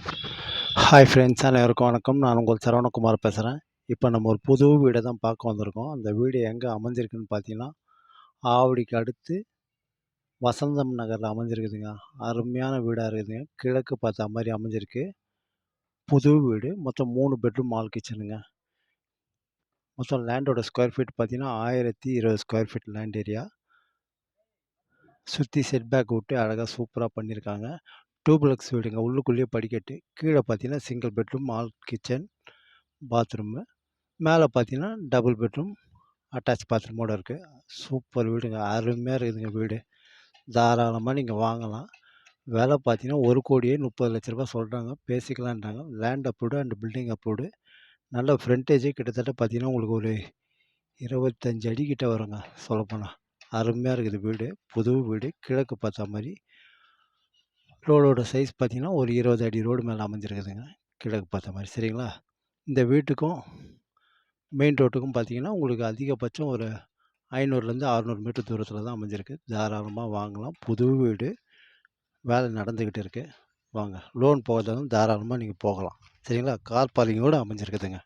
Hi friends, அனைவருக்கும் வணக்கம். நான் உங்கள் சரவணகுமார் பேசுகிறேன். இப்போ நம்ம ஒரு புது வீடை தான் பார்க்க வந்திருக்கோம். அந்த வீடு எங்கே அமைஞ்சிருக்குன்னு பார்த்தீங்கன்னா, ஆவடிக்கு அடுத்து வசந்தம் நகரில் அமைஞ்சிருக்குதுங்க. அருமையான வீடாக இருக்குதுங்க. கிழக்கு பார்த்த மாதிரி அமைஞ்சிருக்கு. புது வீடு. மொத்தம் 3 பெட்ரூம் ஹால் கிச்சனுங்க. மொத்தம் லேண்டோட ஸ்கொயர் ஃபீட் பார்த்தீங்கன்னா 1020 ஸ்கொயர் ஃபீட் லேண்ட் ஏரியா. சுற்றி செட் பேக் விட்டு அழகாக சூப்பராக பண்ணியிருக்காங்க. டூப்ளெக்ஸ் வீடுங்க. உள்ளுக்குள்ளேயே படிக்கட்டு. கீழே பார்த்தீங்கன்னா single bedroom hall kitchen bathroom. மேலே பார்த்தீங்கன்னா டபுள் பெட்ரூம் அட்டாச் பாத்ரூமோடு இருக்குது. சூப்பர் வீடுங்க. அருமையாக இருக்குதுங்க வீடு. தாராளமாக நீங்கள் வாங்கலாம். விலை பார்த்தீங்கன்னா 1,30,00,000 சொல்கிறாங்க. பேசிக்கலான்றாங்க. Land approved and building approved. நல்ல ஃப்ரண்டேஜே கிட்டத்தட்ட பார்த்தீங்கன்னா உங்களுக்கு ஒரு 25 அடி கிட்ட வருங்க சொல்லப்போனால். அருமையாக இருக்குது வீடு. புது வீடு. கிழக்கு பார்த்த மாதிரி. ரோடோட சைஸ் பார்த்தீங்கன்னா ஒரு 20 அடி ரோடு மேலே அமைஞ்சிருக்குதுங்க. கிழக்கு பார்த்த மாதிரி. சரிங்களா? இந்த வீட்டுக்கும் மெயின் ரோட்டுக்கும் பார்த்தீங்கன்னா உங்களுக்கு அதிகபட்சம் ஒரு 500லேருந்து 600 மீட்டர் தூரத்தில் தான் அமைஞ்சிருக்கு. தாராளமாக வாங்கலாம். புது வீடு. வேலை நடந்துக்கிட்டு இருக்குது. வாங்க. லோன் போகிறதாலும் தாராளமாக நீங்கள் போகலாம். சரிங்களா? கார் பார்க்கிங்கோடு அமைஞ்சிருக்குதுங்க.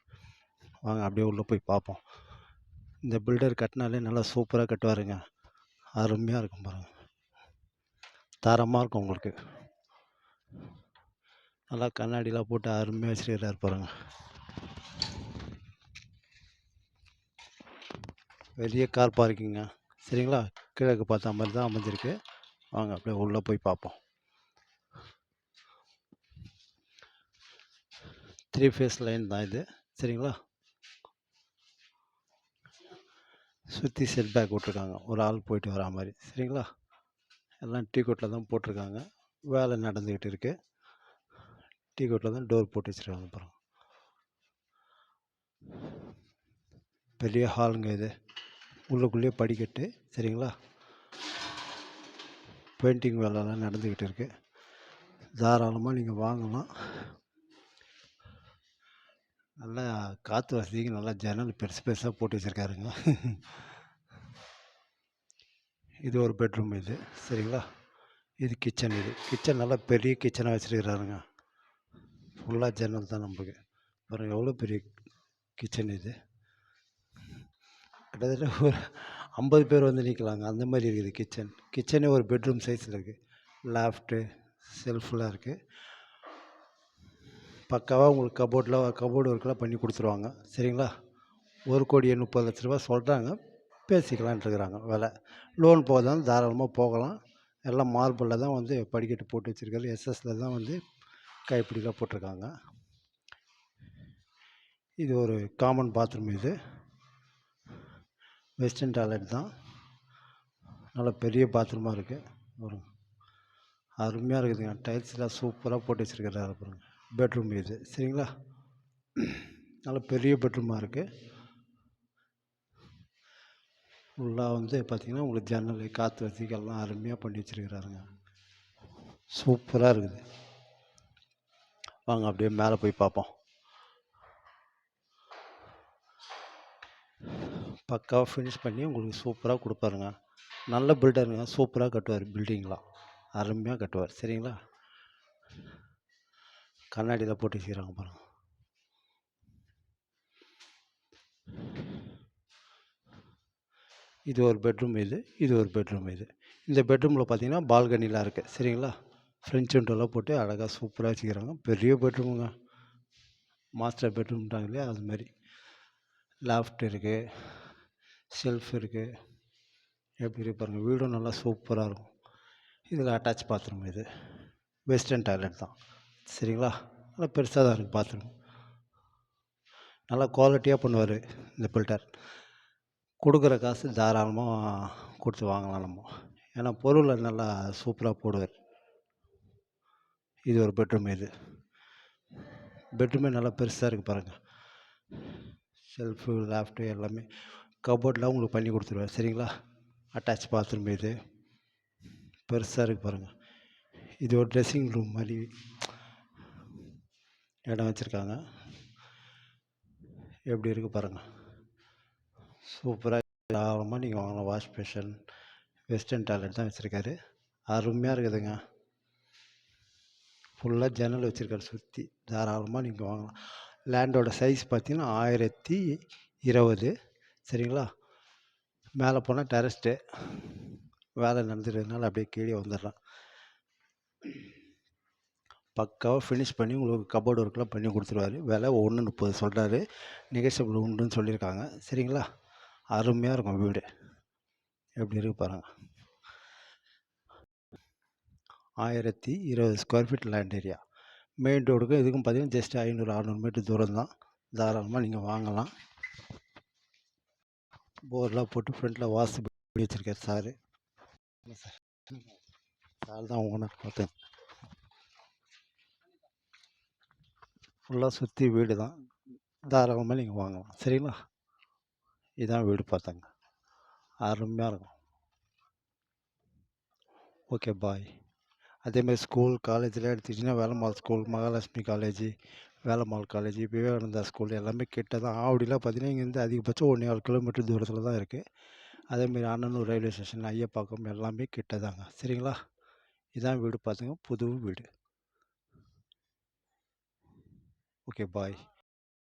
வாங்க அப்படியே உள்ளே போய் பார்ப்போம். இந்த பில்டர் கட்டினாலே நல்லா சூப்பராக கட்டுவாருங்க. அருமையாக இருக்கும் பாருங்கள். தரமாக இருக்கும் உங்களுக்கு. நல்லா கண்ணாடிலாம் போட்டு அருமையாக வச்சுருக்கிறாரு பாருங்கள். வெளியே கார் பார்க்கிங்க. சரிங்களா? கிழக்கு பார்த்த மாதிரி தான் அமைஞ்சிருக்கு. வாங்க அப்படியே உள்ளே போய் பார்ப்போம். 3 ஃபேஸ் லைன் தான் இது. சரிங்களா? சுற்றி செட் பேக் விட்ருக்காங்க. ஒரு ஆள் போயிட்டு வரா மாதிரி. சரிங்களா? எல்லாம் டீ கோட்டில் தான் போட்டிருக்காங்க. வேலை நடந்துக்கிட்டு இருக்குது. டீ கோட்டில் தான் டோர் போட்டு வச்சுருக்காங்க அப்புறம். பெரிய ஹாலுங்க இது. உள்ளுக்குள்ளேயே படிக்கட்டு. சரிங்களா? பெயிண்டிங் வேலைலாம் நடந்துக்கிட்டு இருக்குது. தாராளமாக நீங்கள் வாங்கலாம். நல்லா காற்று வசதிக்கு நல்லா ஜன்னல் பெருசு பெருசாக போட்டு வச்சுருக்காருங்க. இது ஒரு பெட்ரூம் இது. சரிங்களா? இது கிச்சன். இது கிச்சன் நல்லா பெரிய கிச்சனாக வச்சுருக்கிறாருங்க. ஃபுல்லாக ஜன்னல் தான் நமக்கு. பாருங்கள் எவ்வளோ பெரிய கிச்சன் இது. கிட்டத்தட்ட ஒரு 50 பேர் வந்து நிற்கலாங்க. அந்த மாதிரி இருக்குது கிச்சன். கிச்சனே ஒரு பெட்ரூம் சைஸில் இருக்குது. லாஃப்ட்டு செல்ஃபெலாம் இருக்குது. பக்காவாக உங்களுக்கு கபோர்டு ஒர்க்கெலாம் பண்ணி கொடுத்துருவாங்க. சரிங்களா? 1,30,00,000 சொல்கிறாங்க. பேசிக்கலான்ட்டுருக்குறாங்க விலை. லோன் போகிறதாலும் தாராளமாக போகலாம். எல்லாம் மார்பிளில் தான் வந்து படிக்கட்டு போட்டு வச்சுருக்காரு. எஸ்எஸ்சில் தான் வந்து கைப்பிடிலாம் போட்டிருக்காங்க. இது ஒரு காமன் பாத்ரூம். இது வெஸ்டர்ன் டாய்லெட் தான். நல்லா பெரிய பாத்ரூமாக இருக்குது. ஒரு அருமையாக இருக்குதுங்க. டைல்ஸ்லாம் சூப்பராக போட்டு வச்சுருக்கிறாரு பாருங்க. பெட்ரூம் இது. சரிங்களா? நல்லா பெரிய பெட்ரூமாக இருக்குது. ஃபுல்லாக வந்து பார்த்திங்கன்னா உங்களுக்கு ஜன்னல் காற்று வசதிகள்லாம் அருமையாக பண்ணி வச்சுருக்கிறாருங்க. சூப்பராக இருக்குது. வாங்க அப்படியே மேலே போய் பார்ப்போம். பக்காவாக ஃபினிஷ் பண்ணி உங்களுக்கு சூப்பராக கொடுப்பாருங்க. நல்ல பில்டருங்க. சூப்பராக கட்டுவார். பில்டிங்லாம் அருமையாக கட்டுவார். சரிங்களா? கண்ணாடியில் போட்டு வச்சுக்கிறாங்க பாருங்கள். இது ஒரு பெட்ரூம். இது ஒரு பெட்ரூம். இந்த பெட்ரூமில் பார்த்தீங்கன்னா பால்கனிலாம் இருக்குது. சரிங்களா? ஃப்ரெஞ்ச் விண்டோலாம் போட்டு அழகாக சூப்பராக வச்சுக்கிறாங்க. பெரிய பெட்ரூமுங்க. மாஸ்டர் பெட்ரூம்ட்டாங்க இல்லையா, அது மாதிரி. லாஃப்ட் இருக்குது. ஷெல்ஃப் இருக்குது. எப்படி இருக்கு பாருங்கள். வீடும் நல்லா சூப்பராக இருக்கும். இதில் அட்டாச் பாத்ரூம். இது வெஸ்டர்ன் டாய்லெட் தான். சரிங்களா? நல்லா பெருசாக தான் இருக்குது பாத்ரூம். நல்லா குவாலிட்டியாக பண்ணுவார் இந்த பில்டர். கொடுக்குற காசு தாராளமாக கொடுத்து வாங்கலாம் நம்ம. ஏன்னா பொருளை நல்லா சூப்பராக போடுவார். இது ஒரு பெட்ரூம். இது பெட்ரூமே நல்லா பெருசாக இருக்குது பாருங்கள். ஷெல்ஃபு லாஃப்ட்டு எல்லாமே கபோர்ட்லாம் உங்களுக்கு பண்ணி கொடுத்துருவார். சரிங்களா? Attach bathroom. இது பெருசாக இருக்குது பாருங்கள். இது ஒரு ட்ரெஸ்ஸிங் ரூம் மாதிரி இடம் வச்சுருக்காங்க. எப்படி இருக்குது பாருங்கள். சூப்பராக தாராளமாக நீங்கள் வாங்கலாம். வாஷ் பேஷன் வெஸ்டர்ன் டாய்லெட் தான் வச்சுருக்காரு. அருமையாக இருக்குதுங்க. ஃபுல்லாக ஜன்னல் வச்சுருக்காரு சுற்றி. தாராளமாக நீங்கள் வாங்கலாம். லேண்டோட சைஸ் பார்த்தீங்கன்னா 1020. சரிங்களா? மேலே போனால் டெரஸ்ட்டு. வேலை நடந்துருக்கிறதுனால அப்படியே கீழே வந்துடுறேன். பக்காவாக ஃபினிஷ் பண்ணி உங்களுக்கு கபோர்டு ஒர்க்லாம் பண்ணி கொடுத்துருவாரு. விலை 1.30 சொல்கிறாரு. நெகோஷியபிள் உண்டுன்னு சொல்லியிருக்காங்க. சரிங்களா? அருமையாக இருக்கும் வீடு. எப்படி இருக்கு பாருங்க. 1020 square feet land area. Main ரோடுக்கும் இதுக்கும் பார்த்தீங்கன்னா ஜஸ்ட் 500-600 மீட்டர் தூரம் தான். தாராளமாக நீங்கள் வாங்கலாம். போர்லாம் போட்டு ஃப்ரண்ட்டில் வாஸ்து பண்ணி வச்சுருக்காரு சார் தான் ஓனர் பார்த்து. ஃபுல்லாக சுற்றி வீடு தான். தாராளமாக நீங்கள் வாங்கலாம். சரிங்களா? இதான் வீடு பார்த்தாங்க. அருமையாக இருக்கும். Okay bye. அதேமாதிரி ஸ்கூல் காலேஜில் எடுத்துக்கிட்டிங்கன்னா Velammal school, Mahalakshmi college, Velammal college, Vivekananda school எல்லாமே கிட்ட தான். ஆவடிலாம் பார்த்தீங்கன்னா இங்கேருந்து அதிகபட்சம் 1.25 கிலோமீட்டர் தூரத்தில் தான் இருக்குது. அதேமாரி அண்ணனூர் ரயில்வே ஸ்டேஷன், ஐயப்பாக்கம் எல்லாமே கிட்ட தாங்க. சரிங்களா? இதான் வீடு பார்த்துங்க. புது வீடு. Okay bye.